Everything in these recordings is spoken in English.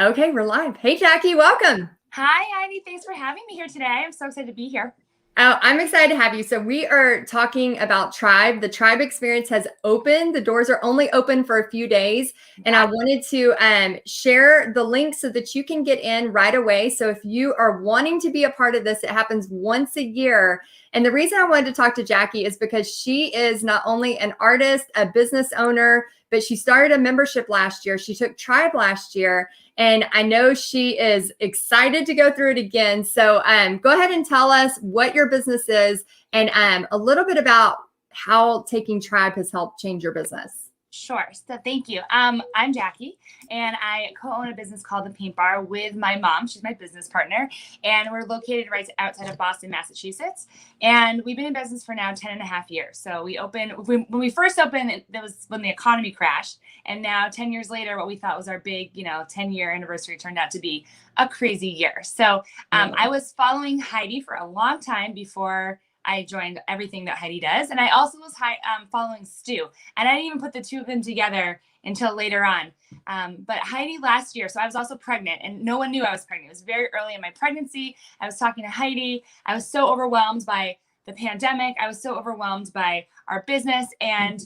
Okay, we're live. Hey, Jackie, welcome. Hi, Heidi. Thanks for having me here today. I'm so excited to be here. Oh, I'm excited to have you. So we are talking about Tribe. The Tribe experience has opened. The doors are only open for a few days. And I wanted to share the link so that you can get in right away. So if you are wanting to be a part of this, it happens once a year. And the reason I wanted to talk to Jackie is because she is not only an artist, a business owner, but she started a membership last year. She took Tribe last year. And I know she is excited to go through it again. So go ahead and tell us what your business is and a little bit about how taking Tribe has helped change your business. Sure. So thank you. I'm Jackie, and I co-own a business called The Paint Bar with my mom. She's my business partner, and we're located right outside of Boston, Massachusetts. And we've been in business for now 10 and a half years. So when we first opened, that was when the economy crashed. And now 10 years later, what we thought was our big, 10-year anniversary turned out to be a crazy year. So I was following Heidi for a long time before I joined everything that Heidi does. And I also was following Stu. And I didn't even put the two of them together until later on. But Heidi last year, so I was also pregnant and no one knew I was pregnant. It was very early in my pregnancy. I was talking to Heidi. I was so overwhelmed by the pandemic. I was so overwhelmed by our business. And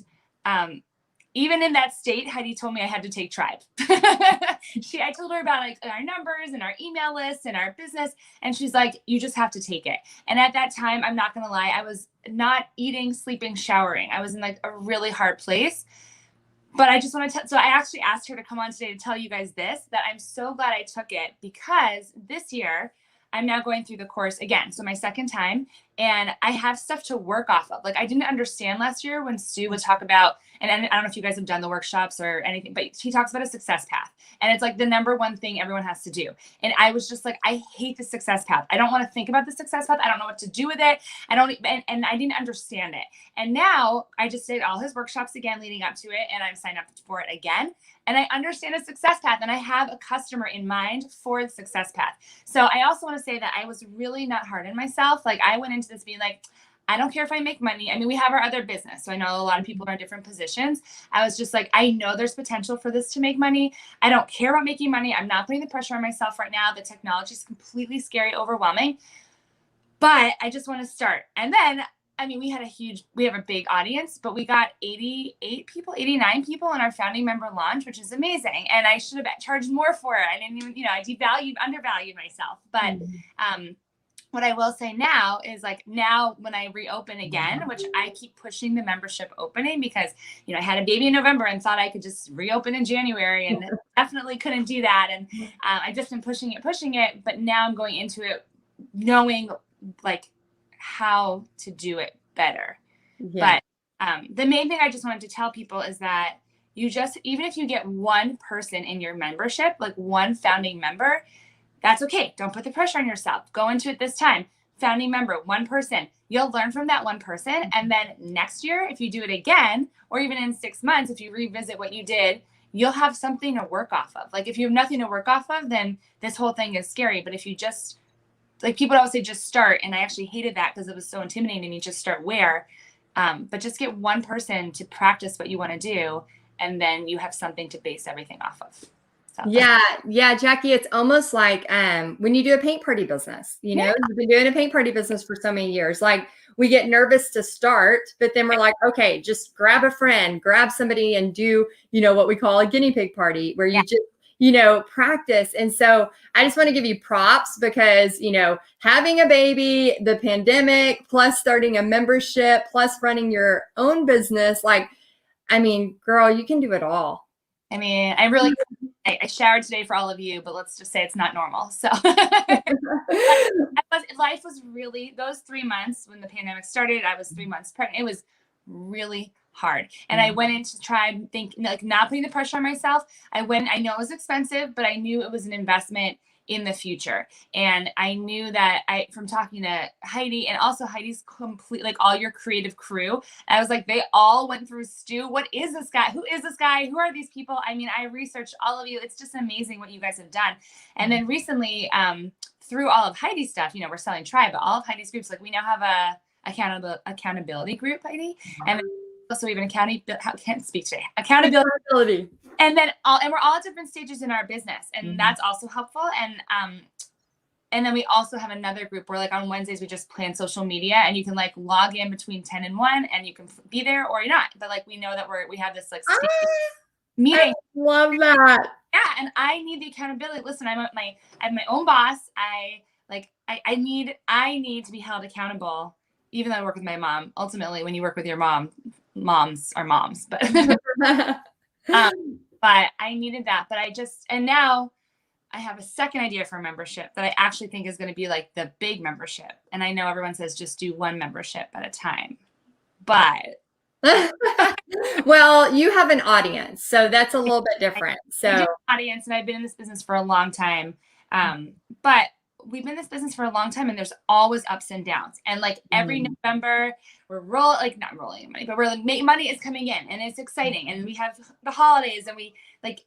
even in that state, Heidi told me I had to take Tribe. I told her about our numbers and our email lists and our business. And she's like, you just have to take it. And at that time, I'm not going to lie, I was not eating, sleeping, showering. I was in a really hard place. But I just want to so I actually asked her to come on today to tell you guys that I'm so glad I took it, because this year I'm now going through the course again. So my second time, and I have stuff to work off of. I didn't understand last year when Stu would talk about, and I don't know if you guys have done the workshops or anything, but he talks about a success path. And it's the number one thing everyone has to do. And I was just I hate the success path. I don't want to think about the success path. I don't know what to do with it. And I didn't understand it. And now I just did all his workshops again leading up to it. And I'm signed up for it again. And I understand a success path, and I have a customer in mind for the success path. So I also want to say that I was really not hard on myself. I went into this being I don't care if I make money. I mean, we have our other business. So I know a lot of people are in different positions. I was just I know there's potential for this to make money. I don't care about making money. I'm not putting the pressure on myself right now. The technology is completely scary, overwhelming. But I just want to start. And then we have a big audience, but we got 89 people in our founding member launch, which is amazing. And I should have charged more for it. I didn't even, I undervalued myself. But what I will say now is now when I reopen again, which I keep pushing the membership opening because, I had a baby in November and thought I could just reopen in January, and definitely couldn't do that. And I've just been pushing it. But now I'm going into it knowing how to do it better. Yeah. But the main thing I just wanted to tell people is that even if you get one person in your membership, one founding member, that's okay. Don't put the pressure on yourself. Go into it this time. Founding member, one person. You'll learn from that one person. And then next year, if you do it again, or even in 6 months, if you revisit what you did, you'll have something to work off of. If you have nothing to work off of, then this whole thing is scary. But if you just, people always say just start. And I actually hated that because it was so intimidating to me. Just start where? But just get one person to practice what you want to do. And then you have something to base everything off of. So. Yeah, Jackie, it's almost like when you do a paint party business, you've been doing a paint party business for so many years. We get nervous to start, but then we're okay, just grab a friend, grab somebody and do, what we call a guinea pig party where you just, practice. And so I just want to give you props because, having a baby, the pandemic, plus starting a membership, plus running your own business, girl, you can do it all. I showered today for all of you, but let's just say it's not normal. So life was really, those 3 months when the pandemic started, I was 3 months pregnant. It was really hard. And I went into Tribe thinking, not putting the pressure on myself. I know it was expensive, but I knew it was an investment in the future. And I knew that from talking to Heidi and also Heidi's complete, all your creative crew, I was they all went through Stu. What is this guy? Who is this guy? Who are these people? I researched all of you. It's just amazing what you guys have done. And then recently, through all of Heidi's stuff, we're selling Tribe, but all of Heidi's groups, we now have a accountability group, Heidi. And also even accountability. and we're all at different stages in our business, and that's also helpful. And then we also have another group where like on Wednesdays, we just plan social media, and you can like log in between 10 and 1 and you can be there or you're not. But like, we know that we have this like meeting. I love that. Yeah. And I need the accountability. Listen, I have my own boss. I need to be held accountable, even though I work with my mom. Ultimately, when you work with your mom, moms are moms, but, but I needed that. But and now I have a second idea for a membership that I actually think is going to be like the big membership. And I know everyone says just do one membership at a time, but well, you have an audience, so that's a little bit different. So audience, and I've been in this business for a long time. But we've been in this business for a long time, and there's always ups and downs. And like every November, we're not rolling money, but we're like money is coming in, and it's exciting. And we have the holidays, and we like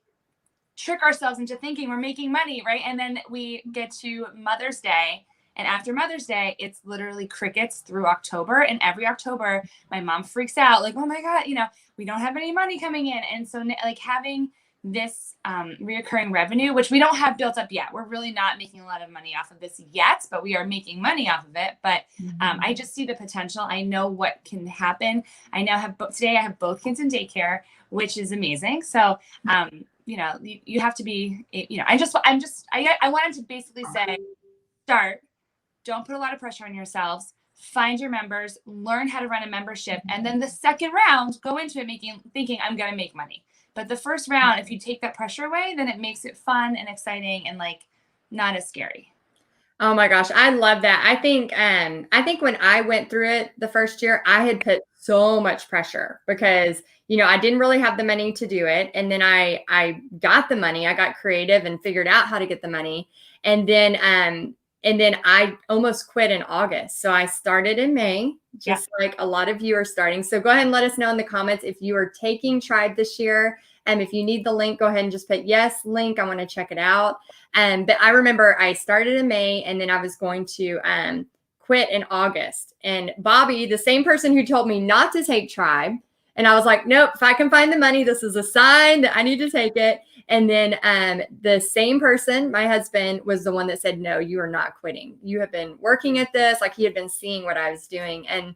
trick ourselves into thinking we're making money, right? And then we get to Mother's Day, and after Mother's Day, it's literally crickets through October. And every October, my mom freaks out, like, oh my God, we don't have any money coming in. And so like having this reoccurring revenue, which we don't have built up yet. We're really not making a lot of money off of this yet, but we are making money off of it. But I just see the potential. I know what can happen. I now today I have both kids in daycare, which is amazing. So, you have to be, I wanted to basically say, don't put a lot of pressure on yourselves, find your members, learn how to run a membership. And then the second round, go into it thinking I'm going to make money. But the first round, if you take that pressure away, then it makes it fun and exciting and like not as scary. Oh my gosh, I love that. I think when I went through it the first year, I had put so much pressure because, I didn't really have the money to do it. And then I got the money, I got creative and figured out how to get the money. And then I almost quit in August. So I started in May, just like a lot of you are starting. So go ahead and let us know in the comments if you are taking Tribe this year. And if you need the link, go ahead and just put yes, link. I want to check it out. But I remember I started in May, and then I was going to quit in August. And Bobby, the same person who told me not to take Tribe, and I was like, nope, if I can find the money, this is a sign that I need to take it. And then the same person, my husband, was the one that said, no, you are not quitting. You have been working at this. Like, he had been seeing what I was doing. And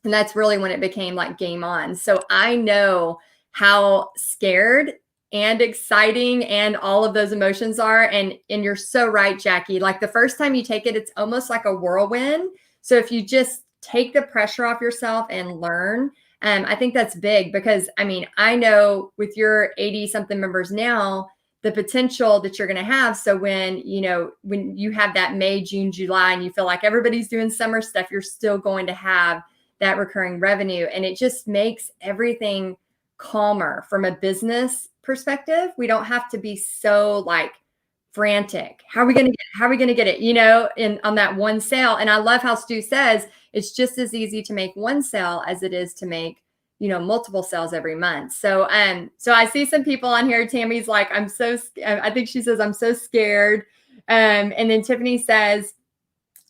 that's really when it became like game on. So I know how scared and exciting and all of those emotions are. And you're so right, Jackie. Like the first time you take it, it's almost like a whirlwind. So if you just take the pressure off yourself and learn, I think that's big because, I know with your 80 something members now, the potential that you're going to have. So when you have that May, June, July, and you feel like everybody's doing summer stuff, you're still going to have that recurring revenue. And it just makes everything calmer from a business perspective. We don't have to be so like frantic. How are we going to get it, on that one sale? And I love how Stu says it's just as easy to make one sale as it is to make, multiple sales every month. So I see some people on here. Tammy's like, I think she says, I'm so scared. And then Tiffany says,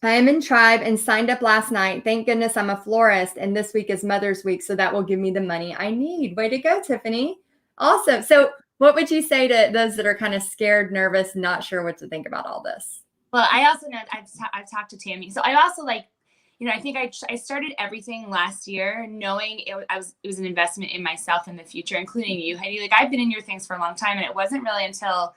I am in Tribe and signed up last night. Thank goodness I'm a florist. And this week is Mother's Week. So that will give me the money I need. Way to go, Tiffany. Awesome. So what would you say to those that are kind of scared, nervous, not sure what to think about all this? Well, I also know I've talked to Tammy. So I also I think I started everything last year knowing it was an investment in myself in the future, including you, Heidi. Like I've been in your things for a long time, and it wasn't really until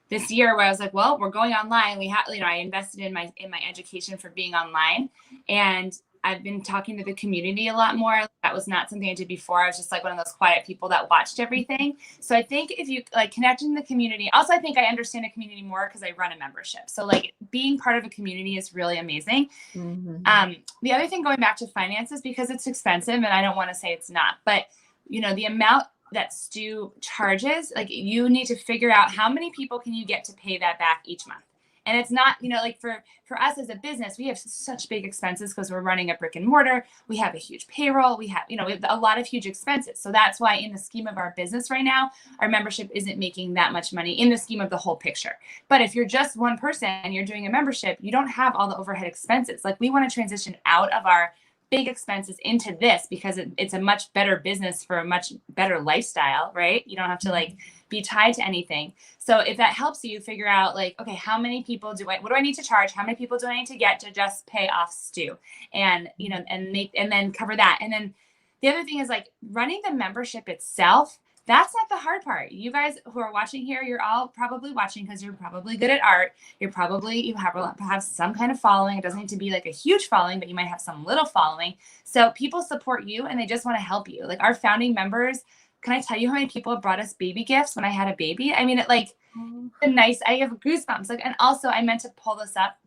this year where I was like, well, we're going online. We have, I invested in my education for being online, and I've been talking to the community a lot more. That was not something I did before. I was just like one of those quiet people that watched everything. So I think if you like connecting the community, also I think I understand a community more because I run a membership. So like being part of a community is really amazing. Mm-hmm. The other thing, going back to finances, because it's expensive, and I don't want to say it's not, but the amount that Stu charges, like you need to figure out how many people can you get to pay that back each month. And it's not, like for us as a business, we have such big expenses because we're running a brick and mortar. We have a huge payroll. We have a lot of huge expenses. So that's why in the scheme of our business right now, our membership isn't making that much money in the scheme of the whole picture. But if you're just one person and you're doing a membership, you don't have all the overhead expenses. Like we want to transition out of our big expenses into this because it's a much better business for a much better lifestyle, right? You don't have to like be tied to anything. So if that helps you figure out like, okay, how many people what do I need to charge? How many people do I need to get to just pay off Stu? And, you know, and then cover that. And then the other thing is like running the membership itself. That's not the hard part. You guys who are watching here, you're all probably watching because you're probably good at art. You have some kind of following. It doesn't need to be like a huge following, but you might have some little following. So people support you and they just want to help you. Like our founding members, can I tell you how many people have brought us baby gifts when I had a baby? I mean, I have goosebumps. Like, and also I meant to pull this up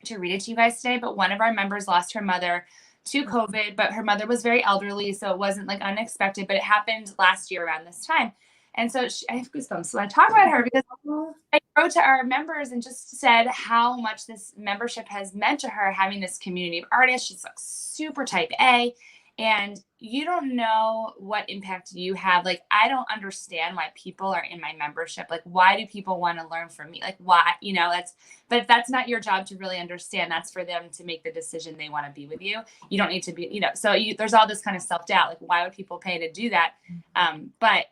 to read it to you guys today, but one of our members lost her mother to COVID, but her mother was very elderly. So it wasn't like unexpected, but it happened last year around this time. And so I have goosebumps. So I talk about her because I wrote to our members and just said how much this membership has meant to her, having this community of artists. She's like super type A. And you don't know what impact you have. Like, I don't understand why people are in my membership. Like, why do people want to learn from me? Like, why, you know, but that's not your job to really understand. That's for them to make the decision they want to be with you. You don't need to be, you know, so there's all this kind of self-doubt. Like, why would people pay to do that? But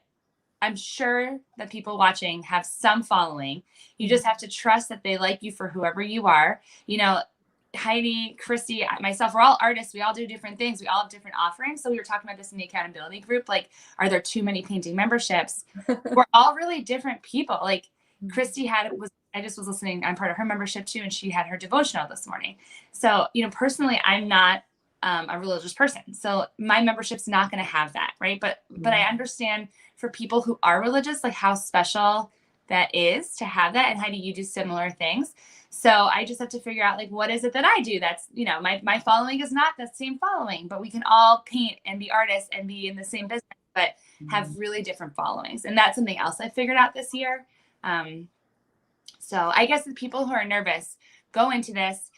I'm sure that people watching have some following. You just have to trust that they like you for whoever you are. You know, Heidi, Christy, myself, we're all artists. We all do different things. We all have different offerings. So we were talking about this in the accountability group. Like, are there too many painting memberships? We're all really different people. Like Christy I just was listening. I'm part of her membership too. And she had her devotional this morning. So, you know, personally, I'm not a religious person. So my membership's not going to have that. Right. But I understand for people who are religious, like how special that is to have that. And Heidi, you do similar things. So I just have to figure out like, what is it that I do? That's, you know, my following is not the same following, but we can all paint and be artists and be in the same business, but have really different followings. And that's something else I figured out this year. So I guess the people who are nervous go into this,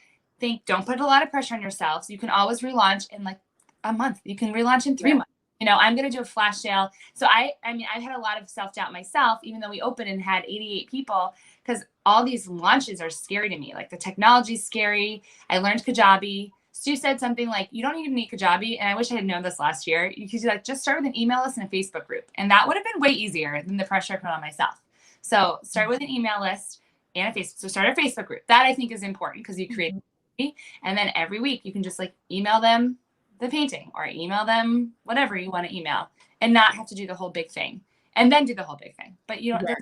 don't put a lot of pressure on yourselves. You can always relaunch in like a month. You can relaunch in 3 months. You know, I'm going to do a flash sale. So I mean, I've had a lot of self-doubt myself, even though we opened and had 88 people, because all these launches are scary to me. Like the technology's scary. I learned Kajabi. Stu said something like, you don't even need Kajabi. And I wish I had known this last year. You could like, just start with an email list and a Facebook group. And that would have been way easier than the pressure I put on myself. So start with an email list and a Facebook. So start a Facebook group. That I think is important because you create, and then every week you can just like email them the painting or email them whatever you want to email and not have to do the whole big thing and then do the whole big thing. But you don't do it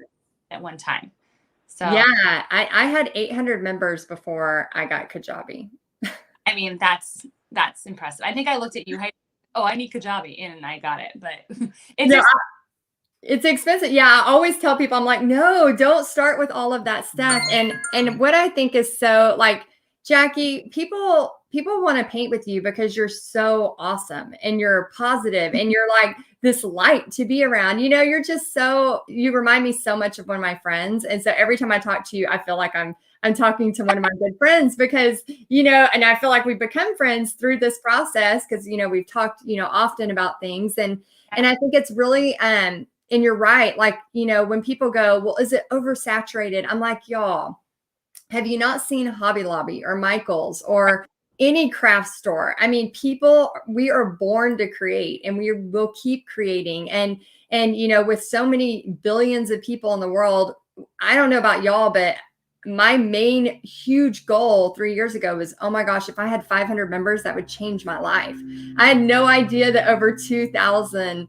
at one time. So yeah, I had 800 members before I got Kajabi. I mean, that's impressive. I think I looked at you. I need Kajabi and I got it, but it's expensive. Yeah. I always tell people, I'm like, no, don't start with all of that stuff. And what I think is so like, Jackie, people want to paint with you because you're so awesome and you're positive and you're like this light to be around. You know, you remind me so much of one of my friends. And so every time I talk to you, I feel like I'm talking to one of my good friends because, you know, and I feel like we've become friends through this process because, you know, we've talked, you know, often about things. And I think it's really, and you're right. Like, you know, when people go, well, is it oversaturated? I'm like, y'all, have you not seen Hobby Lobby or Michael's or any craft store? I mean, we are born to create and we will keep creating. And, you know, with so many billions of people in the world, I don't know about y'all, but my main huge goal 3 years ago was, oh my gosh, if I had 500 members, that would change my life. I had no idea that over 2,000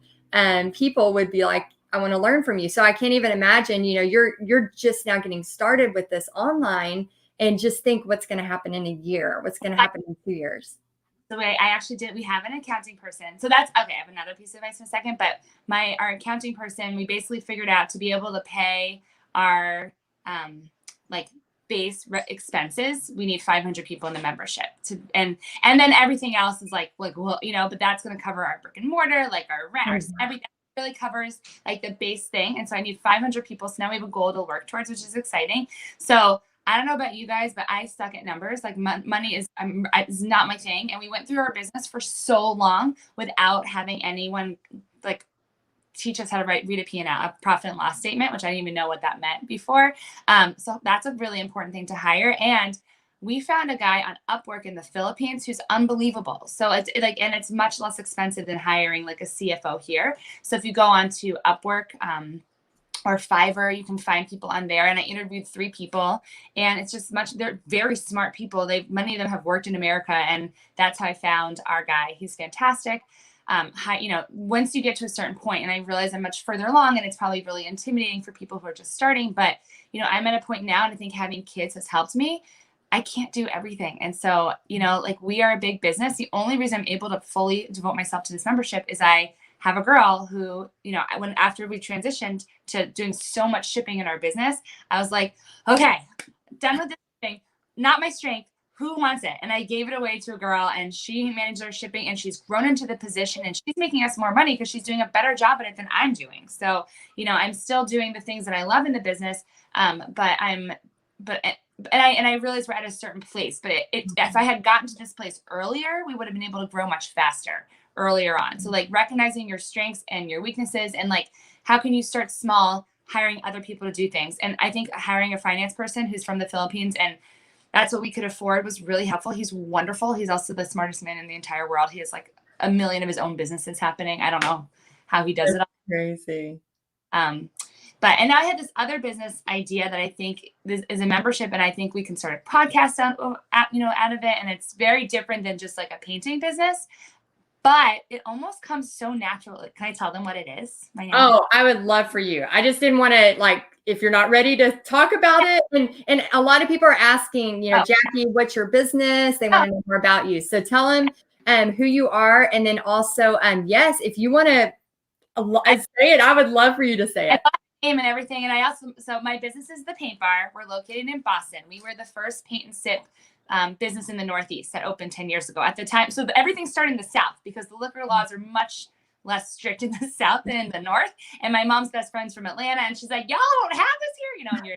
people would be like, I want to learn from you. So I can't even imagine, you know, you're just now getting started with this online and just think what's going to happen in a year, what's going to happen in 2 years. The way I actually we have an accounting person. So that's okay. I have another piece of advice in a second, but our accounting person, we basically figured out to be able to pay our like base expenses, we need 500 people in the membership and then everything else is like, well, you know, but that's going to cover our brick and mortar, like our rent, everything. Really covers like the base thing. And so I need 500 people. So now we have a goal to work towards, which is exciting. So I don't know about you guys, but I suck at numbers. Like money is not my thing. And we went through our business for so long without having anyone like teach us how to read a P&L, a profit and loss statement, which I didn't even know what that meant before. So that's a really important thing to hire. And we found a guy on Upwork in the Philippines who's unbelievable. So it's much less expensive than hiring like a CFO here. So if you go on to Upwork, or Fiverr. You can find people on there. And I interviewed 3 people, and it's just they're very smart people. Many of them have worked in America, and that's how I found our guy. He's fantastic. Once you get to a certain point, and I realize I'm much further along, and it's probably really intimidating for people who are just starting, but I'm at a point now, and I think having kids has helped me. I can't do everything. And so, we are a big business. The only reason I'm able to fully devote myself to this membership is I have a girl who, after we transitioned to doing so much shipping in our business, I was like, okay, done with this thing, not my strength. Who wants it? And I gave it away to a girl, and she managed our shipping, and she's grown into the position, and she's making us more money because she's doing a better job at it than I'm doing. So, I'm still doing the things that I love in the business. I realized we're at a certain place, but if I had gotten to this place earlier, we would have been able to grow much faster earlier on. So recognizing your strengths and your weaknesses, and how can you start small, hiring other people to do things. And I think hiring a finance person who's from the Philippines, and that's what we could afford, was really helpful. He's wonderful. He's also the smartest man in the entire world. He has 1 million of his own businesses happening. I don't know how he does it all. Crazy. And now I had this other business idea that I think this is a membership, and I think we can start a podcast out of it. And it's very different than just a painting business, but it almost comes so natural. Can I tell them what it is? Oh, I would love for you. I just didn't want to if you're not ready to talk about it. And a lot of people are asking, Jackie, what's your business? They want to know more about you. So tell them who you are. And then also, yes, if you want to say it, I would love for you to say it. Name and everything. And so my business is the Paint Bar. We're located in Boston. We were the first paint and sip business in the Northeast that opened 10 years ago at the time. So everything started in the South because the liquor laws are much less strict in the South than in the North. And my mom's best friend's from Atlanta, and she's like, y'all don't have this here, and you're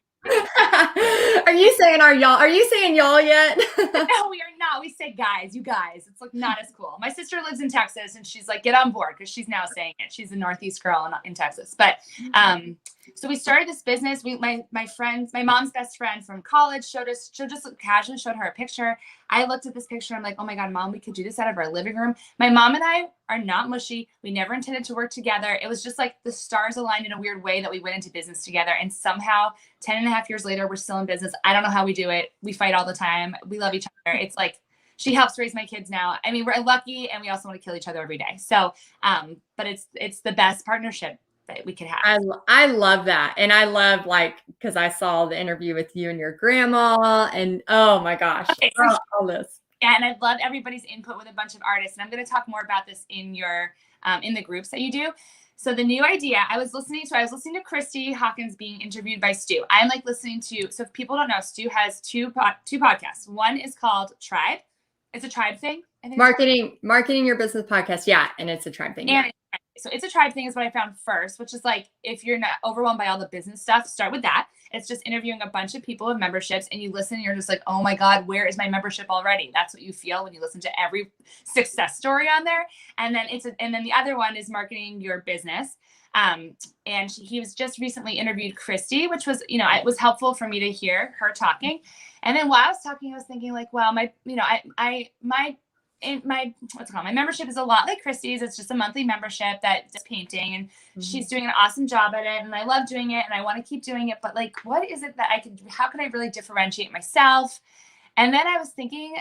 Are you saying y'all? Are you saying y'all yet? No, we are not. We say guys, you guys. It's not as cool. My sister lives in Texas, and she's like, get on board, because she's now saying it. She's a Northeast girl in Texas. But so we started this business. My mom's best friend from college she just casually showed her a picture. I looked at this picture. I'm like, oh my God, Mom, we could do this out of our living room. My mom and I are not mushy. We never intended to work together. It was just the stars aligned in a weird way that we went into business together. And somehow 10 and a half years later, we're still in business. I don't know how we do it. We fight all the time. We love each other. It's she helps raise my kids now. I mean, we're lucky, and we also want to kill each other every day. So, but it's the best partnership that we could have. I love that. And I love because I saw the interview with you and your grandma, and oh my gosh, all this. Yeah, and I'd love everybody's input with a bunch of artists. And I'm going to talk more about this in your in the groups that you do. So the new idea, I was listening to Christy Hawkins being interviewed by Stu. I'm listening to, so if people don't know, Stu has two podcasts. One is called Tribe. It's a tribe thing. I think marketing your business podcast. Yeah. And it's a tribe thing. And so it's a tribe thing is what I found first, which is if you're not overwhelmed by all the business stuff, start with that. It's just interviewing a bunch of people with memberships, and you listen, and you're just oh my God, where is my membership already? That's what you feel when you listen to every success story on there. And then and then the other one is marketing your business. And he was just recently interviewed Christy, which was, it was helpful for me to hear her talking. And then while I was talking, I was thinking well, my membership is a lot like Christy's. It's just a monthly membership that does painting, and she's doing an awesome job at it, and I love doing it, and I want to keep doing it. But what is it that how can I really differentiate myself? And then I was thinking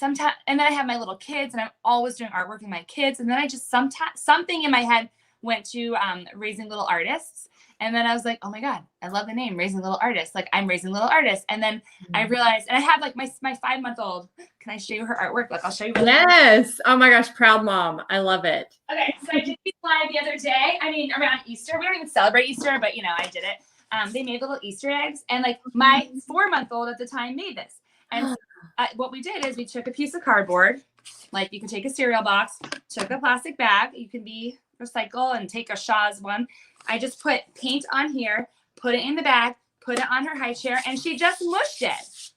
and then I have my little kids, and I'm always doing artwork with my kids. And then I just something in my head went to Raising Little Artists. And then I was like, oh my God, I love the name Raising Little Artists. I'm raising little artists. And then I realized, and I have my 5-month-old. Can I show you her artwork? I'll show you. Yes. Oh my gosh. Proud mom. I love it. Okay. So I did these live the other day. I mean, around Easter. We don't even celebrate Easter, but I did it. They made little Easter eggs, and my 4-month-old at the time made this. And what we did is we took a piece of cardboard, you can take a cereal box, took a plastic bag. You can recycle and take a Shaw's one. I just put paint on here, put it in the bag, put it on her high chair, and she just mushed it.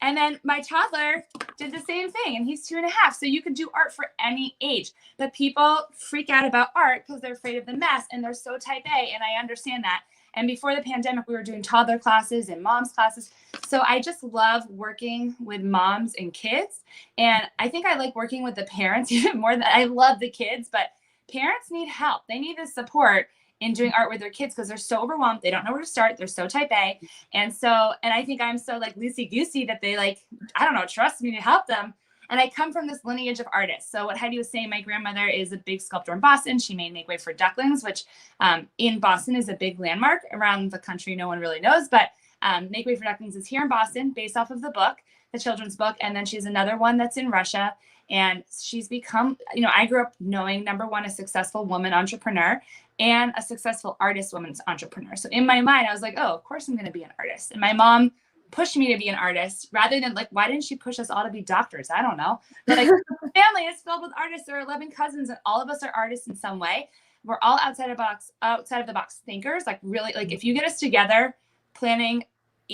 And then my toddler did the same thing, and he's 2.5. So you can do art for any age. But people freak out about art because they're afraid of the mess, and they're so type A, and I understand that. And before the pandemic, we were doing toddler classes and moms classes. So I just love working with moms and kids. And I think I like working with the parents even more than I love the kids, but parents need help. They need the support. in doing art with their kids because they're so overwhelmed. They don't know where to start. They're so type A. And I think I'm so like loosey-goosey that they like, I don't know, trust me to help them. And I come from this lineage of artists. So what Heidi was saying, my grandmother is a big sculptor in Boston. She made Make Way for Ducklings, which in Boston is a big landmark. Around the country, no one really knows. But Make Way for Ducklings is here in Boston based off of the book, the children's book. And then she's another one that's in Russia. And she's become, I grew up knowing, number one, a successful woman entrepreneur and a successful artist woman's entrepreneur. So in my mind, I was like, oh, of course I'm going to be an artist. And my mom pushed me to be an artist rather than like, why didn't she push us all to be doctors? I don't know. But like family is filled with artists. There are 11 cousins and all of us are artists in some way. We're all outside of the box thinkers. Like really, like if you get us together planning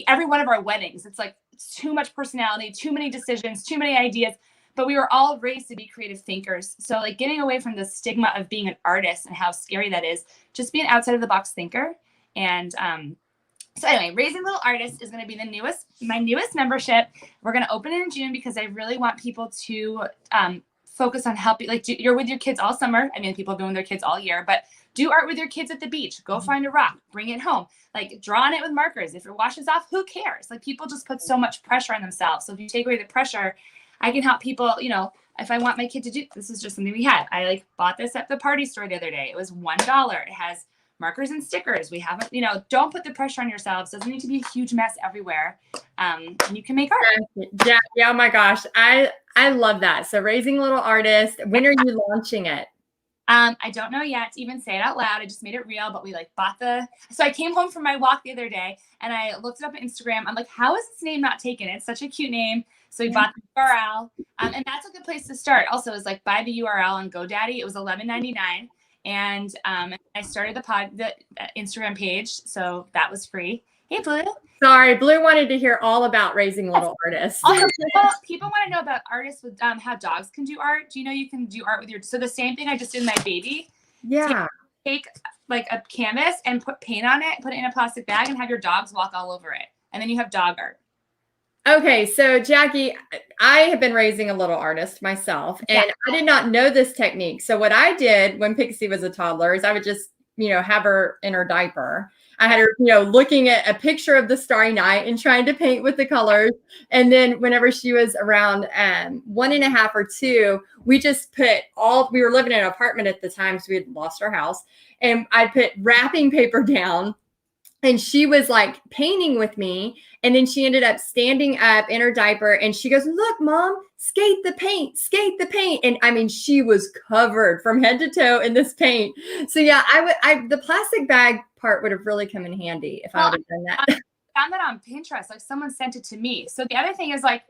every one of our weddings, it's like too much personality, too many decisions, too many ideas. But we were all raised to be creative thinkers. So like getting away from the stigma of being an artist and how scary that is, just be an outside of the box thinker. And so anyway, Raising Little Artists is going to be my newest membership. We're going to open it in June because I really want people to focus on helping. Like you're with your kids all summer. I mean, people have been with their kids all year, but do art with your kids at the beach. Go find a rock, bring it home. Like draw on it with markers. If it washes off, who cares? Like people just put so much pressure on themselves. So if you take away the pressure, I can help people, if I want my kid to do, this is just something we had. I like bought this at the party store the other day. It was $1. It has markers and stickers. We haven't, don't put the pressure on yourselves. Doesn't need to be a huge mess everywhere. And you can make art. Yeah. Oh my gosh. I love that. So Raising Little Artists, when are you launching it? I don't know yet to even say it out loud. I just made it real, but we like so I came home from my walk the other day and I looked it up on Instagram. I'm like, how is this name not taken? It's such a cute name. So we bought the URL, and that's a good place to start. Also, is like buy the URL on GoDaddy. It was $11.99, and I started the Instagram page, so that was free. Hey, Blue. Sorry, Blue wanted to hear all about Raising Little Artists. Also, people want to know about artists with how dogs can do art. Do you know you can do art with so the same thing I just did with my baby? Yeah. Take like a canvas and put paint on it, put it in a plastic bag, and have your dogs walk all over it, and then you have dog art. Okay, so Jackie, I have been raising a little artist myself, and I did not know this technique. So what I did when Pixie was a toddler is I would just, have her in her diaper. I had her, looking at a picture of the Starry Night and trying to paint with the colors. And then whenever she was around 1.5 or 2, we just we were living in an apartment at the time, so we had lost our house. And I put wrapping paper down. And she was like painting with me. And then she ended up standing up in her diaper and she goes, look, Mom, skate the paint. And I mean, she was covered from head to toe in this paint. So yeah, the plastic bag part would have really come in handy if I would have done that. I found that on Pinterest. Like someone sent it to me. So the other thing is like,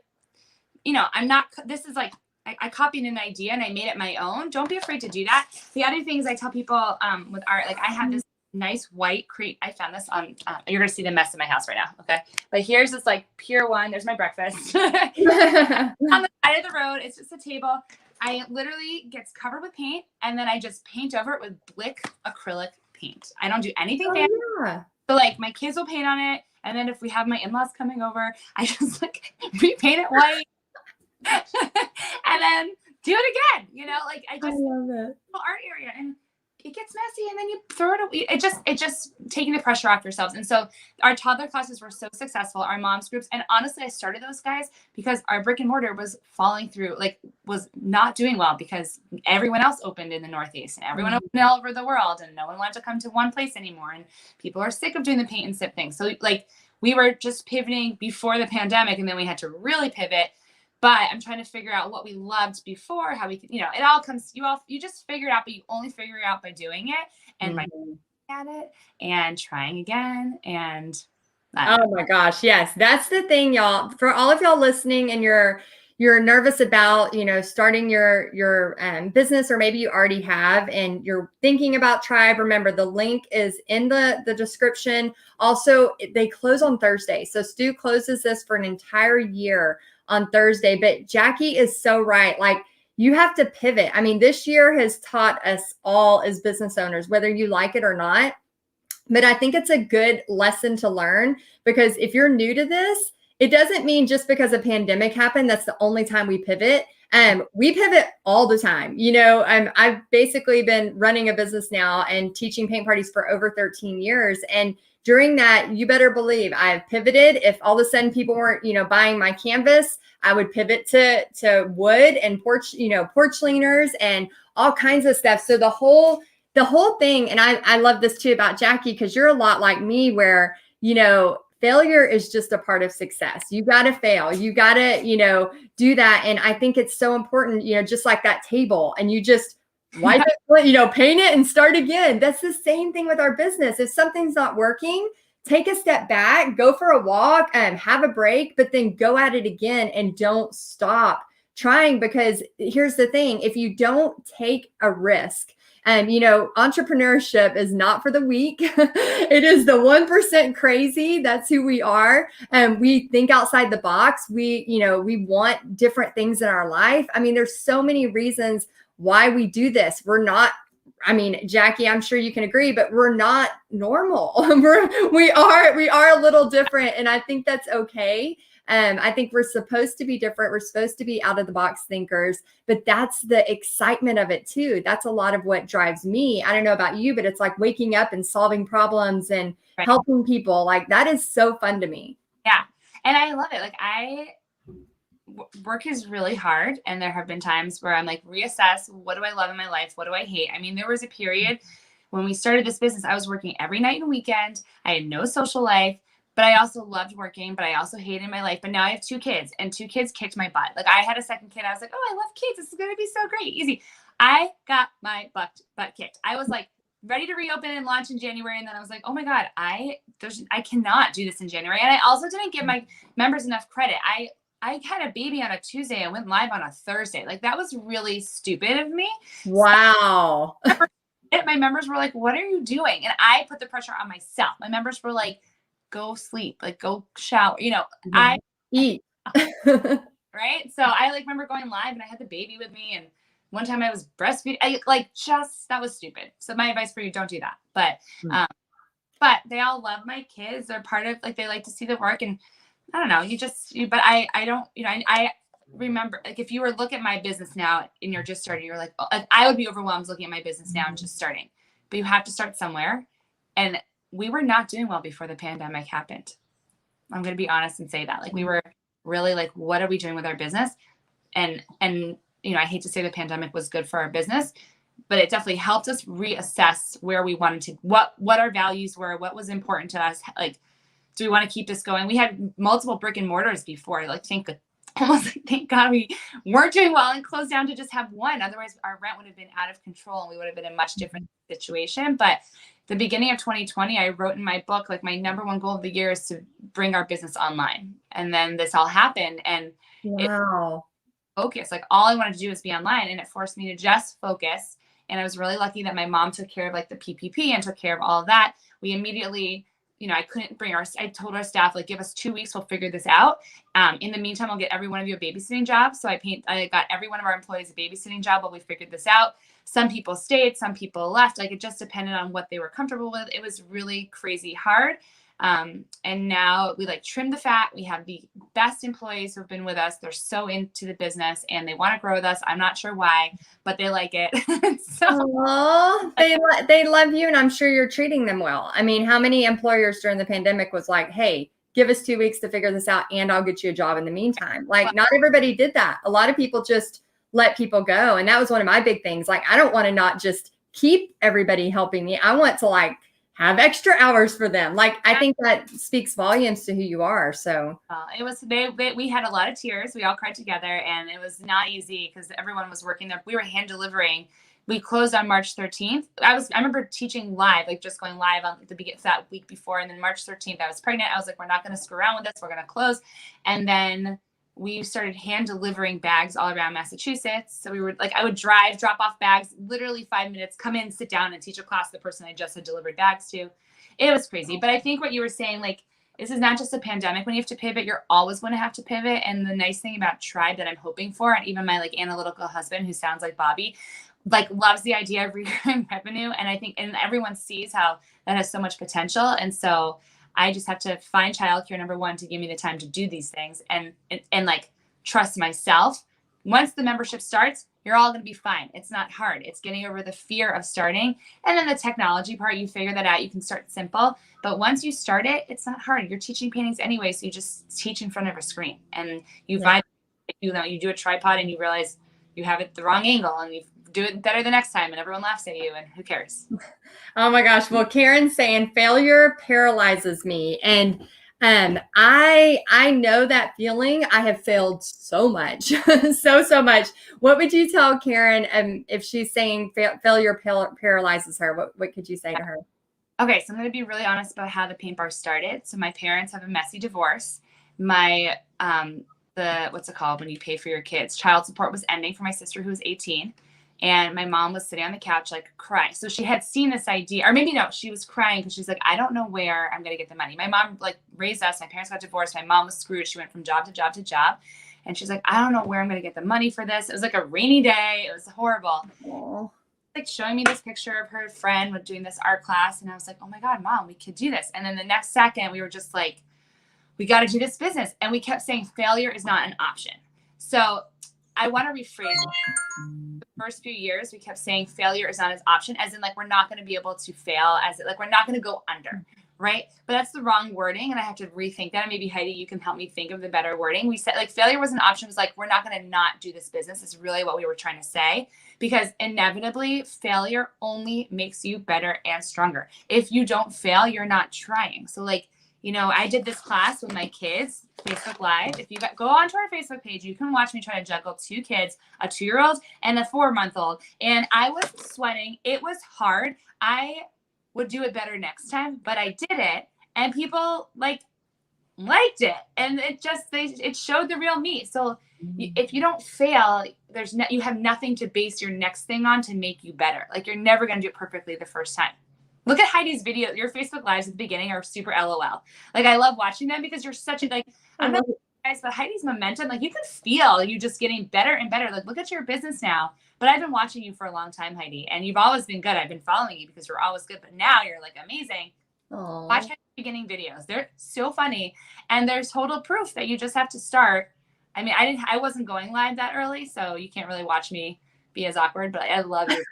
this is like, I copied an idea and I made it my own. Don't be afraid to do that. The other things I tell people with art, like I have this nice white crate. I found this on, you're going to see the mess in my house right now. Okay. But here's this like pure one. There's my breakfast on the side of the road. It's just a table. I literally gets covered with paint and then I just paint over it with Blick acrylic paint. I don't do anything fancy. Yeah. So like my kids will paint on it. And then if we have my in-laws coming over, I just like repaint it white and then do it again. I love it. Art area and it gets messy and then you throw it away. It just taking the pressure off yourselves. And so our toddler classes were so successful, our moms groups. And honestly, I started those guys because our brick and mortar was falling through, was not doing well because everyone else opened in the Northeast and everyone opened all over the world and no one wanted to come to one place anymore. And people are sick of doing the paint and sip thing. So we were just pivoting before the pandemic and then we had to really pivot. But I'm trying to figure out what we loved before, how we could, it all comes, you just figure it out, but you only figure it out by doing it and by looking at it and trying again. And oh my gosh. Yes. That's the thing, y'all. For all of y'all listening and you're nervous about, starting your business, or maybe you already have, and you're thinking about Tribe. Remember, the link is in the description. Also, they close on Thursday. So Stu closes this for an entire year on Thursday, but Jackie is so right. Like you have to pivot. I mean, this year has taught us all as business owners, whether you like it or not, but I think it's a good lesson to learn because if you're new to this, it doesn't mean just because a pandemic happened, that's the only time we pivot. We pivot all the time. I've basically been running a business now and teaching paint parties for over 13 years. And during that, you better believe I've pivoted. If all of a sudden people weren't, buying my canvas, I would pivot to wood and porch leaners and all kinds of stuff. So the whole thing, and I love this too about Jackie, because you're a lot like me where, failure is just a part of success. You got to fail. You got to, do that. And I think it's so important, just like that table, and you just wipe it, paint it and start again. That's the same thing with our business. If something's not working, take a step back, go for a walk, and have a break, but then go at it again and don't stop trying. Because here's the thing, if you don't take a risk, and entrepreneurship is not for the weak. It is the 1% crazy. That's who we are. And we think outside the box. We want different things in our life. I mean, there's so many reasons why we do this. Jackie, I'm sure you can agree, but we're not normal. We are a little different. And I think that's okay. I think we're supposed to be different. We're supposed to be out of the box thinkers, but that's the excitement of it too. That's a lot of what drives me. I don't know about you, but it's like waking up and solving problems and helping people. Like, that is so fun to me. Yeah. And I love it. Like, work is really hard. And there have been times where I'm like, reassess, what do I love in my life? What do I hate? I mean, there was a period when we started this business, I was working every night and weekend. I had no social life. But I also loved working, but I also hated my life. But now I have 2 kids, and 2 kids kicked my butt. Like, I had a second kid. I was like, oh, I love kids. This is going to be so great. Easy. I got my butt kicked. I was like ready to reopen and launch in January. And then I was like, oh my God, I cannot do this in January. And I also didn't give my members enough credit. I had a baby on a Tuesday and went live on a Thursday. Like, that was really stupid of me. Wow. My members were like, what are you doing? And I put the pressure on myself. My members were like, go sleep, like go shower, I eat. Right. So I remember going live and I had the baby with me. And one time I was breastfeeding. That was stupid. So my advice for you, don't do that. But they all love my kids. They're part of, they like to see the work. And I don't know, but I don't, I remember, if you were look at my business now and you're just starting, you're like, oh, I would be overwhelmed looking at my business now and just starting, but you have to start somewhere. And we were not doing well before the pandemic happened. I'm going to be honest and say that. We were really what are we doing with our business? And I hate to say the pandemic was good for our business, but it definitely helped us reassess where we wanted to, what our values were, what was important to us. Do we want to keep this going? We had multiple brick and mortars before. Thank God we weren't doing well and closed down to just have one. Otherwise, our rent would have been out of control and we would have been in a much different situation. But the beginning of 2020, I wrote in my book, my number one goal of the year is to bring our business online. And then this all happened. And wow. Focus. All I wanted to do was be online, and it forced me to just focus. And I was really lucky that my mom took care of the PPP and took care of all of that. We immediately, I couldn't I told our staff, give us 2 weeks, we'll figure this out. In the meantime, I'll get every one of you a babysitting job. So I got every one of our employees a babysitting job while we figured this out. Some people stayed, some people left. It just depended on what they were comfortable with. It was really crazy hard. And now we trim the fat. We have the best employees who've been with us. They're so into the business and they want to grow with us. I'm not sure why, but they like it. They love you, and I'm sure you're treating them well. I mean, how many employers during the pandemic was like, hey, give us 2 weeks to figure this out and I'll get you a job in the meantime. Not everybody did that. A lot of people just let people go. And that was one of my big things. I don't want to not just keep everybody helping me. I want to have extra hours for them. I think that speaks volumes to who you are. So it was, we had a lot of tears. We all cried together, and it was not easy because everyone was working there. We were hand delivering. We closed on March 13th. I remember teaching live, just going live on the beginning that week before. And then March 13th, I was pregnant. I was like, we're not going to screw around with this. We're going to close. And then we started hand delivering bags all around Massachusetts. So we were I would drive, drop off bags, literally 5 minutes, come in, sit down and teach a class to the person I just had delivered bags to. It was crazy. But I think what you were saying, this is not just a pandemic. When you have to pivot, you're always going to have to pivot. And the nice thing about Tribe that I'm hoping for, and even my analytical husband, who sounds like Bobby, loves the idea of recurring revenue. And I think, and everyone sees how that has so much potential. And so I just have to find childcare, number one, to give me the time to do these things and trust myself once the membership starts, you're all going to be fine. It's not hard. It's getting over the fear of starting. And then the technology part, you figure that out. You can start simple. But once you start it, it's not hard. You're teaching paintings anyway. So you just teach in front of a screen. And you find, you do a tripod and you realize you have it the wrong angle and you do it better the next time and everyone laughs at you and who cares? Oh my gosh. Well, Karen's saying failure paralyzes me. And I know that feeling. I have failed so much, so much. What would you tell Karen if she's saying failure paralyzes her? What could you say to her? Okay, so I'm going to be really honest about how the paint bar started. So my parents have a messy divorce. My what's it called when you pay for your kids? Child support was ending for my sister who was 18. And my mom was sitting on the couch, like crying. So she had seen this idea, or maybe no, she was crying because she's like, I don't know where I'm going to get the money. My mom like raised us. My parents got divorced. My mom was screwed. She went from job to job to job. And she's like, I don't know where I'm going to get the money for this. It was like a rainy day. It was horrible. Aww. Like showing me this picture of her friend with doing this art class. And I was like, oh my God, Mom, we could do this. And then the next second we were just like, we got to do this business. And we kept saying failure is not an option. So I want to rephrase it. The first few years, we kept saying failure is not an option, as in like, we're not going to be able to fail, as in like, we're not going to go under, right? But that's the wrong wording. And I have to rethink that. And maybe Heidi, you can help me think of the better wording. We said like failure was an option. It was like, we're not going to not do this business. Is really what we were trying to say, because inevitably failure only makes you better and stronger. If you don't fail, you're not trying. So like, you know, I did this class with my kids, Facebook Live. If you go onto our Facebook page, you can watch me try to juggle 2 kids, a 2-year-old and a 4-month-old. And I was sweating. It was hard. I would do it better next time, but I did it. And people liked it. And it showed the real me. So if you don't fail, you have nothing to base your next thing on to make you better. Like you're never going to do it perfectly the first time. Look at Heidi's video. Your Facebook Lives at the beginning are super LOL. Like I love watching them because you're such a like, I'm not guys, but Heidi's momentum, like you can feel you just getting better and better. Like look at your business now. But I've been watching you for a long time, Heidi, and you've always been good. I've been following you because you're always good. But now you're like amazing. Aww. Watch Heidi's beginning videos. They're so funny. And there's total proof that you just have to start. I mean, I wasn't going live that early, so you can't really watch me be as awkward, but I love you.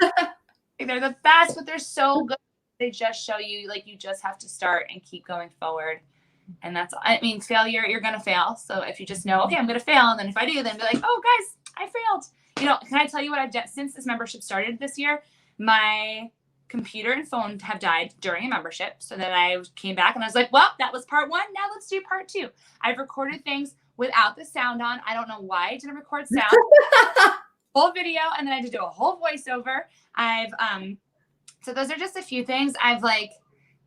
They're the best, but they're so good. They just show you like you just have to start and keep going forward. And that's, I mean, failure, you're going to fail. So if you just know, okay, I'm going to fail. And then if I do, then be like, oh guys, I failed. You know, can I tell you what I've done since this membership started this year? My computer and phone have died during a membership. So then I came back and I was like, well, that was part 1. Now let's do part 2. I've recorded things without the sound on. I don't know why I didn't record sound. Whole video. And then I had to do a whole voiceover. So those are just a few things. I've like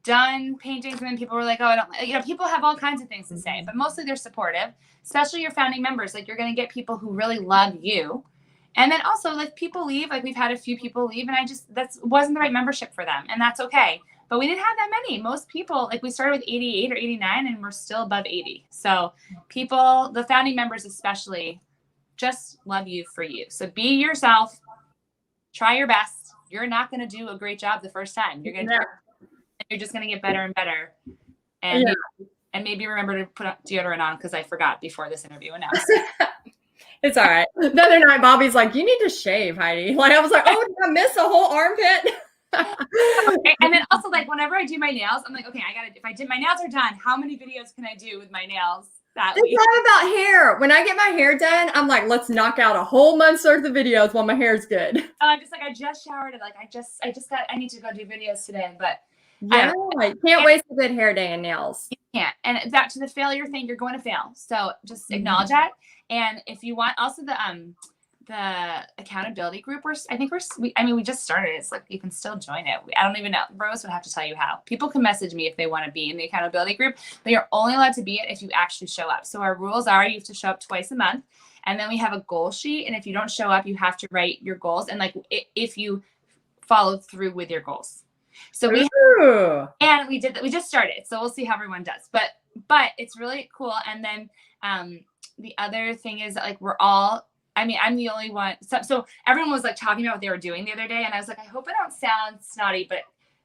done paintings and then people were like, oh, I don't, you know, people have all kinds of things to say, but mostly they're supportive, especially your founding members. Like you're going to get people who really love you. And then also like people leave, like we've had a few people leave and that wasn't the right membership for them. And that's okay. But we didn't have that many. Most people, like we started with 88 or 89 and we're still above 80. So people, the founding members especially, just love you for you. So be yourself, try your best. You're not going to do a great job the first time. You're going to, you're just going to get better and better. And maybe remember to put deodorant on because I forgot before this interview announced. It's all right. The other night, Bobby's like, you need to shave, Heidi. Like I was like, oh, did I miss a whole armpit? Okay. And then also like whenever I do my nails, I'm like, okay, if my nails are done, how many videos can I do with my nails? It's not about hair. When I get my hair done, I'm like, let's knock out a whole month's worth of videos while my hair's good. I'm just like, I just showered and like, I need to go do videos today, but yeah, can't waste a good hair day and nails. You can't. And that to the failure thing, you're going to fail. So just acknowledge that. And if you want also the accountability group, we just started. It's like, you can still join it. I don't even know. Rose would have to tell you how. People can message me if they want to be in the accountability group, but you're only allowed to be it if you actually show up. So our rules are you have to show up twice a month. And then we have a goal sheet. And if you don't show up, you have to write your goals. And like, if you follow through with your goals. So we just started. So we'll see how everyone does, but it's really cool. And then, the other thing is like, I'm the only one. So everyone was like talking about what they were doing the other day. And I was like, I hope I don't sound snotty, but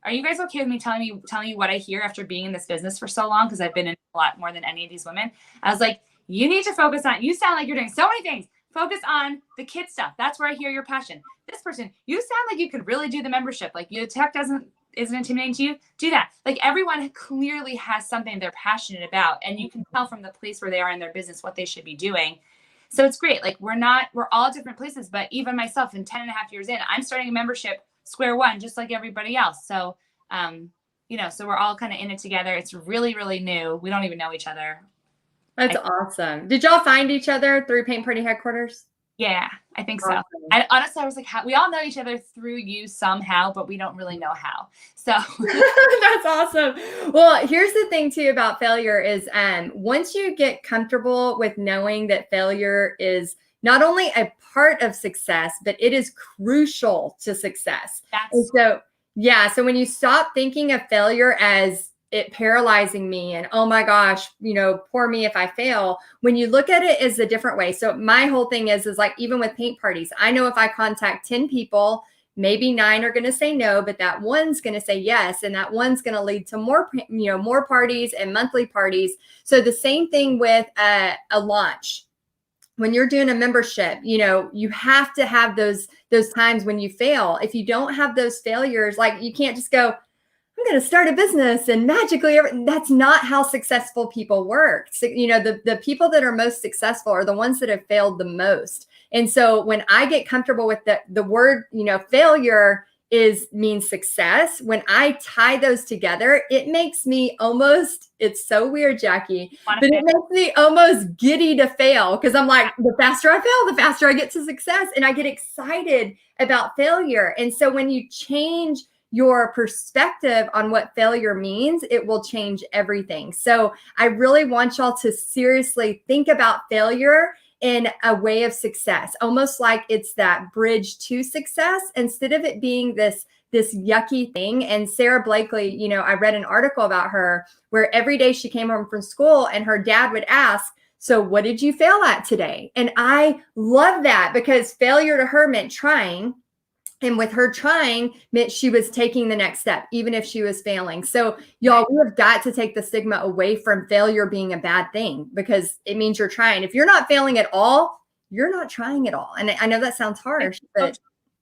are you guys okay with me telling you what I hear after being in this business for so long? Cause I've been in a lot more than any of these women. I was like, you need to focus on, you sound like you're doing so many things. focus on the kid stuff. That's where I hear your passion. This person, you sound like you could really do the membership. Like your tech isn't intimidating to you. Do that. Like everyone clearly has something they're passionate about, and you can tell from the place where they are in their business what they should be doing. So it's great. Like we're all different places, but even myself in 10 and a half years in, I'm starting a membership square one, just like everybody else. So, so we're all kind of in it together. It's really, really new. We don't even know each other. That's awesome. Did y'all find each other through Paint Party headquarters? Yeah, I think so. Awesome. Honestly, I was like, we all know each other through you somehow, but we don't really know how. So that's awesome. Well, here's the thing too about failure is once you get comfortable with knowing that failure is not only a part of success, but it is crucial to success. So when you stop thinking of failure as it paralyzing me and, oh my gosh, poor me if I fail. When you look at it as a different way. So my whole thing is like, even with paint parties, I know if I contact 10 people, maybe 9 are going to say no, but that one's going to say yes. And that one's going to lead to more parties and monthly parties. So the same thing with a launch. When you're doing a membership, you have to have those times when you fail. If you don't have those failures, like you can't just go, I'm going to start a business and magically, that's not how successful people work. So, the people that are most successful are the ones that have failed the most. And so when I get comfortable with the word, failure means success. When I tie those together, it makes me it's so weird, Jackie, but it makes me almost giddy to fail. Cause I'm like, the faster I fail, the faster I get to success. And I get excited about failure. And so when you change your perspective on what failure means, it will change everything. So I really want y'all to seriously think about failure in a way of success, almost like it's that bridge to success instead of it being this yucky thing. And Sarah Blakely, I read an article about her where every day she came home from school and her dad would ask, so what did you fail at today? And I love that because failure to her meant trying. And with her trying meant she was taking the next step, even if she was failing. So y'all, we have got to take the stigma away from failure being a bad thing because it means you're trying. If you're not failing at all, you're not trying at all. And I know that sounds harsh, but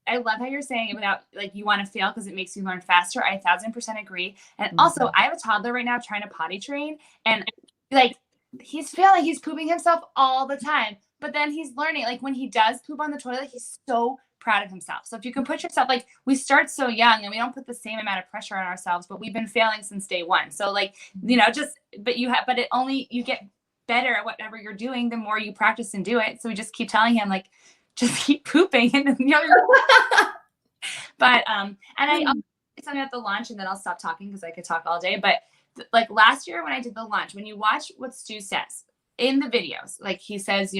I love how you're saying it without like you want to fail because it makes you learn faster. I 1,000% agree. And also I have a toddler right now trying to potty train and like he's failing, he's pooping himself all the time, but then he's learning like when he does poop on the toilet, he's so proud of himself. So if you can put yourself, like we start so young and we don't put the same amount of pressure on ourselves, but we've been failing since day one. So like, you get better at whatever you're doing, the more you practice and do it. So we just keep telling him like, just keep pooping. And but, and I'll say something at the launch and then I'll stop talking because I could talk all day. But like last year when I did the launch, when you watch what Stu says, in the videos, like he says,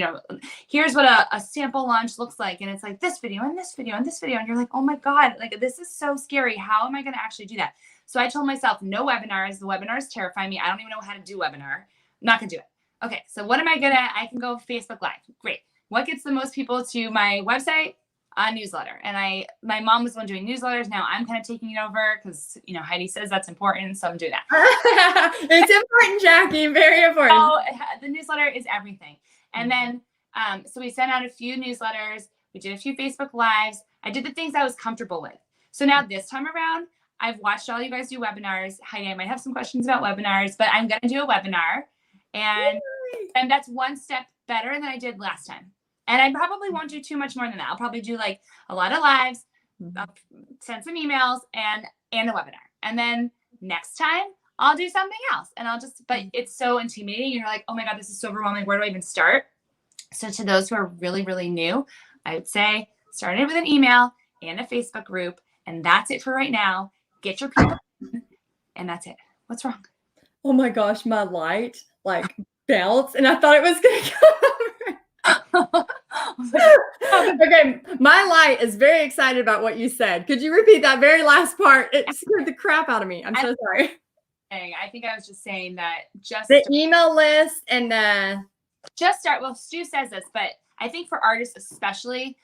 here's what a sample launch looks like. And it's like this video and this video and this video. And you're like, oh my God, like this is so scary. How am I going to actually do that? So I told myself no webinars. The webinars terrify me. I don't even know how to do webinar. I'm not going to do it. Okay. So what am I going to, I can go Facebook Live. Great. What gets the most people to my website? A newsletter. And my mom was the one doing newsletters. Now I'm kind of taking it over because, Heidi says that's important. So I'm doing that. It's important, Jackie. Very important. So the newsletter is everything. And then, so we sent out a few newsletters. We did a few Facebook Lives. I did the things I was comfortable with. So now this time around, I've watched all you guys do webinars. Heidi, I might have some questions about webinars, but I'm going to do a webinar. And that's one step better than I did last time. And I probably won't do too much more than that. I'll probably do like a lot of lives, send some emails and a webinar. And then next time I'll do something else. And but it's so intimidating. You're like, oh my God, this is so overwhelming. Where do I even start? So to those who are really, really new, I would say start it with an email and a Facebook group. And that's it for right now. Get your people and that's it. What's wrong? Oh my gosh, my light like bounced and I thought it was going to come. Okay, my light is very excited about what you said. Could you repeat that very last part? It scared the crap out of me. I'm so sorry. I think I was just saying that just the email list and the just start. Well, Stu says this, but I think for artists especially,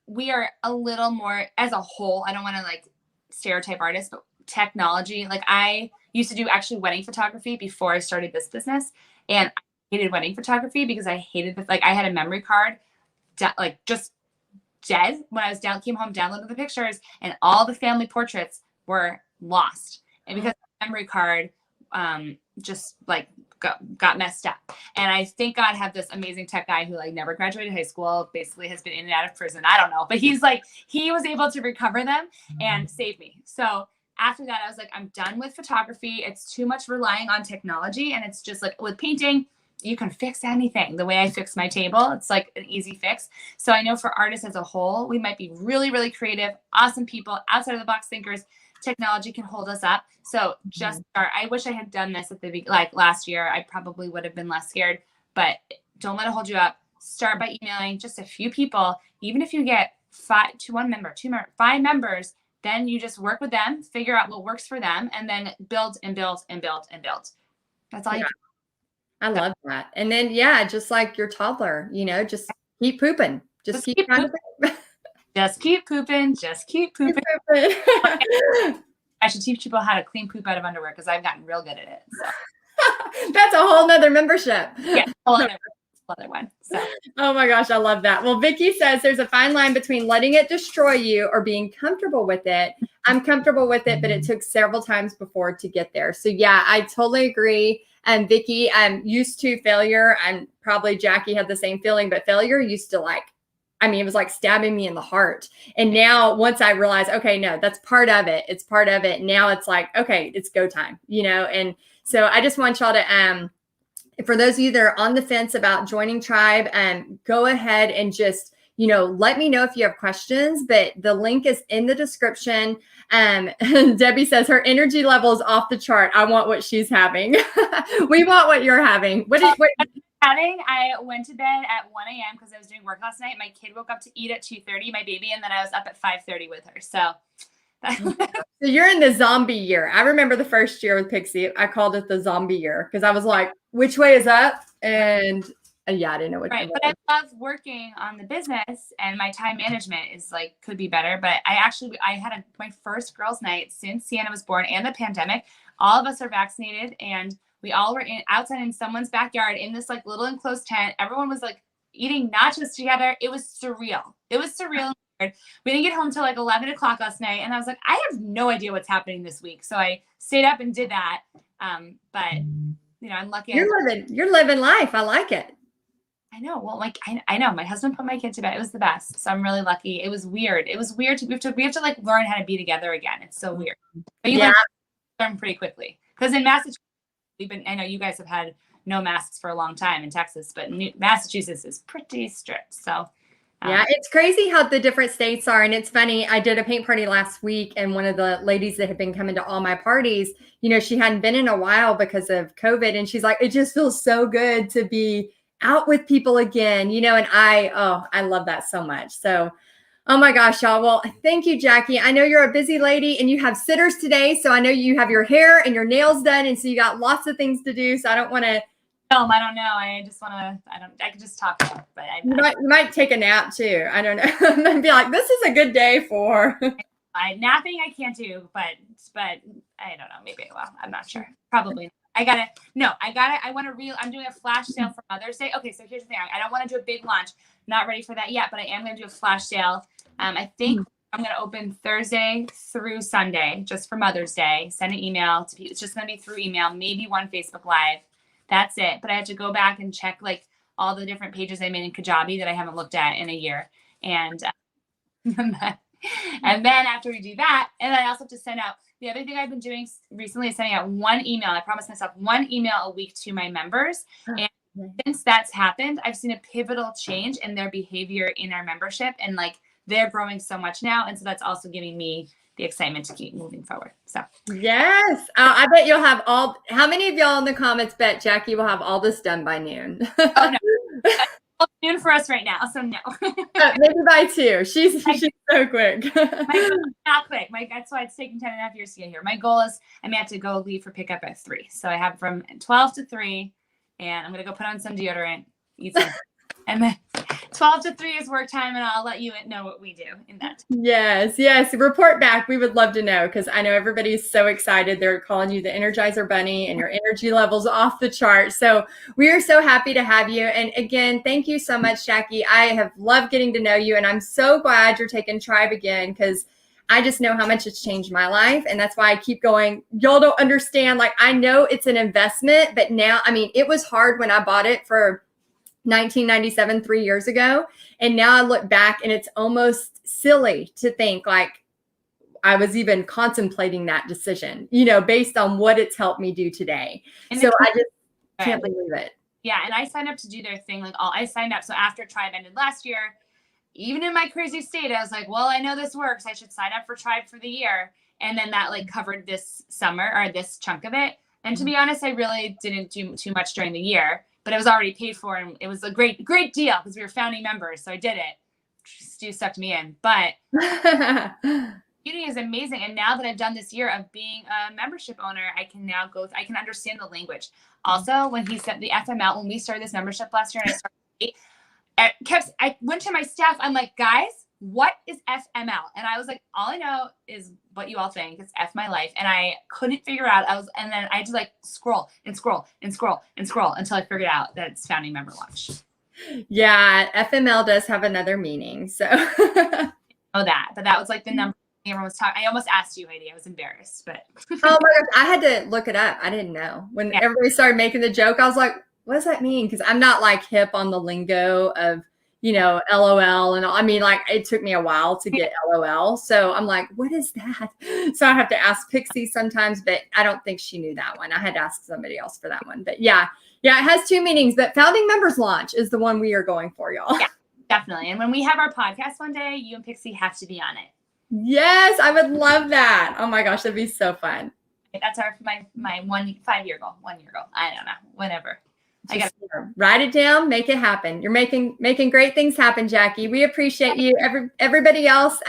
we are a little more as a whole. I don't want to like stereotype artists, but technology. Like I used to do actually wedding photography before I started this business, and hated wedding photography because I hated I had a memory card like just dead when I was came home, downloaded the pictures, and all the family portraits were lost. And because the memory card just like got messed up. And I thank God have this amazing tech guy who like never graduated high school, basically has been in and out of prison. I don't know, but he was able to recover them and save me. So after that, I was like, I'm done with photography. It's too much relying on technology. And it's just like with painting, you can fix anything. The way I fix my table, it's like an easy fix. So I know for artists as a whole, we might be really, really creative, awesome people, outside of the box thinkers. Technology can hold us up. So just start. I wish I had done this at the like last year. I probably would have been less scared, but don't let it hold you up. Start by emailing just a few people. Even if you get 5 members, then you just work with them, figure out what works for them, and then build and build and build and build. That's all you can. I love that. And then, just like your toddler, just keep pooping. Just keep trying to poop. Just keep pooping. Just keep pooping. I should teach people how to clean poop out of underwear because I've gotten real good at it. So. That's a whole nother membership. Yeah, a whole other one. So. Oh my gosh, I love that. Well, Vicki says there's a fine line between letting it destroy you or being comfortable with it. I'm comfortable with it, but it took several times before to get there. So yeah, I totally agree. And Vicki, I'm used to failure, and probably Jackie had the same feeling, but failure used to it was like stabbing me in the heart. And now once I realize, okay, no, that's part of it. It's part of it. Now it's like, okay, it's go time, and so I just want y'all to, for those of you that are on the fence about joining Tribe, go ahead and just, let me know if you have questions, but the link is in the description. Debbie says her energy level is off the chart. I want what she's having. We want what you're having. What I went to bed at 1 a.m. because I was doing work last night. My kid woke up to eat at 2:30, my baby, and then I was up at 5:30 with her. So So you're in the zombie year. I remember the first year with Pixie. I called it the zombie year because I was like, which way is up? And I didn't know what. Right, but I love working on the business, and my time management is could be better. But I had my first girls' night since Sienna was born and the pandemic. All of us are vaccinated, and we all were outside in someone's backyard in this little enclosed tent. Everyone was eating nachos together. It was surreal. We didn't get home till 11 o'clock last night. And I was like, I have no idea what's happening this week. So I stayed up and did that. But I'm lucky. You're living life. I like it. I know. Well, I know my husband put my kid to bed. It was the best. So I'm really lucky. It was weird. We have to learn how to be together again. It's so weird. But you learn pretty quickly. Because in Massachusetts, I know you guys have had no masks for a long time in Texas, but Massachusetts is pretty strict. So it's crazy how the different states are. And it's funny. I did a paint party last week, and one of the ladies that had been coming to all my parties, she hadn't been in a while because of COVID. And she's like, it just feels so good to be out with people again, and I love that so much. So, oh my gosh, y'all. Well, thank you, Jackie. I know you're a busy lady and you have sitters today. So I know you have your hair and your nails done. And so you got lots of things to do. So I don't want to. I don't know. I just want to, I could just talk about it, but you might take a nap too. I don't know. And then be like, this is a good day for. Napping I can't do, but I don't know. Maybe I will. I'm not sure. Probably not. I want to I'm doing a flash sale for Mother's Day. Okay, so here's the thing. I don't want to do a big launch. Not ready for that yet, but I am going to do a flash sale. I think I'm going to open Thursday through Sunday just for Mother's Day. Send an email to people. It's just going to be through email, maybe one Facebook Live. That's it. But I have to go back and check all the different pages I made in Kajabi that I haven't looked at in a year. And and then after we do that, and I also have to send out, the other thing I've been doing recently is sending out one email. I promised myself one email a week to my members. And since that's happened, I've seen a pivotal change in their behavior in our membership. And they're growing so much now. And so that's also giving me the excitement to keep moving forward. So yes, I bet you'll have how many of y'all in the comments bet Jackie will have all this done by noon? Oh, no. Noon for us right now, so no. Maybe by 2. She's so quick. Not quick. That's why it's taking 10.5 years to get here. My goal is I may have to leave for pickup at 3. So I have from 12 to 3, and I'm gonna go put on some deodorant, eat some, and 12 to 3 is work time, and I'll let you know what we do in that. Yes, yes. Report back. We would love to know because I know everybody's so excited. They're calling you the Energizer Bunny and your energy levels off the chart. So we are so happy to have you. And again, thank you so much, Jackie. I have loved getting to know you, and I'm so glad you're taking Tribe again because I just know how much it's changed my life. And that's why I keep going. Y'all don't understand. Like, I know it's an investment, but now, I mean, it was hard when I bought it for 1997, 3 years ago. And now I look back and it's almost silly to think like I was even contemplating that decision, based on what it's helped me do today. And so I just can't believe it. Yeah. And I signed up to do their thing. I signed up. So after Tribe ended last year, even in my crazy state, I was like, well, I know this works. I should sign up for Tribe for the year. And then that covered this summer or this chunk of it. And to be honest, I really didn't do too much during the year, but it was already paid for, and it was a great deal because we were founding members. So I did it. Stu sucked me in, but community is amazing. And now that I've done this year of being a membership owner, I can now I can understand the language. Also, when he said the FML, when we started this membership last year, and I went to my staff. I'm like, guys, what is FML? And I was like, all I know is what you all think. It's F my life. And I couldn't figure out. And then I just scroll and scroll and scroll and scroll until I figured out that it's founding member launch. Yeah, FML does have another meaning. So but that was the number everyone was talking. I almost asked you, Heidi. I was embarrassed, but oh my gosh, I had to look it up. I didn't know. When everybody started making the joke, I was like, what does that mean? Because I'm not hip on the lingo of LOL and all. I mean, it took me a while to get LOL. So I'm like, what is that? So I have to ask Pixie sometimes, but I don't think she knew that one. I had to ask somebody else for that one. But yeah, it has two meanings, but founding members launch is the one we are going for, y'all. Yeah, definitely. And when we have our podcast one day, you and Pixie have to be on it. Yes, I would love that. Oh my gosh, that'd be so fun. That's my 5-year goal, 1 year goal. I don't know, whenever. I got to write it down, make it happen. You're making great things happen, Jackie. We appreciate you. Everybody else,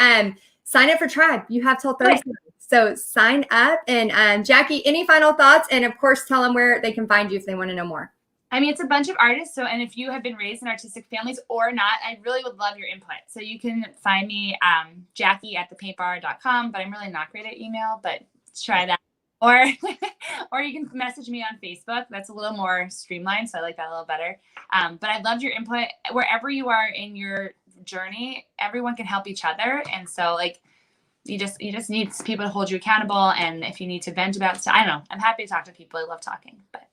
sign up for Tribe. You have till Thursday. So sign up. And Jackie, any final thoughts? And of course, tell them where they can find you if they want to know more. I mean, it's a bunch of artists. And if you have been raised in artistic families or not, I really would love your input. So you can find me, Jackie@thepaintbar.com, but I'm really not great at email, but try that. Or you can message me on Facebook. That's a little more streamlined, so I like that a little better. But I loved your input. Wherever you are in your journey, everyone can help each other. And so you just need people to hold you accountable. And if you need to vent about stuff, I don't know. I'm happy to talk to people. I love talking. But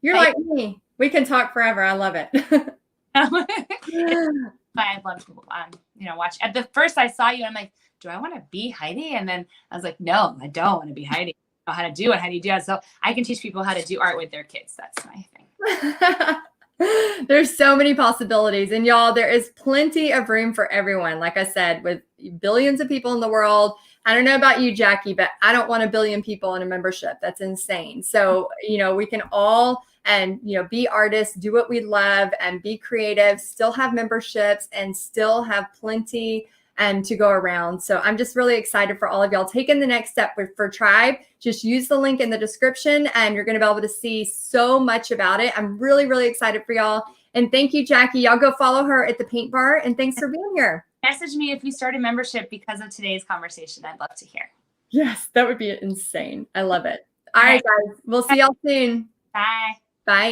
you're like me. We can talk forever. I love it. I love to watch. At the first I saw you, I'm like, do I want to be Heidi? And then I was like, no, I don't want to be Heidi. I know how to do it. How do you do it? So I can teach people how to do art with their kids. That's my thing. There's so many possibilities. And y'all, there is plenty of room for everyone. Like I said, with billions of people in the world. I don't know about you, Jackie, but I don't want 1 billion people in a membership. That's insane. So, we can all be artists, do what we love, and be creative, still have memberships, and still have plenty to go around. So I'm just really excited for all of y'all taking the next step for Tribe. Just use the link in the description and you're going to be able to see so much about it. I'm really, really excited for y'all. And thank you, Jackie. Y'all go follow her at the Paint Bar. And thanks for being here. Message me if you start a membership because of today's conversation. I'd love to hear. Yes, that would be insane. I love it. All right, guys. We'll see y'all soon. Bye. Bye.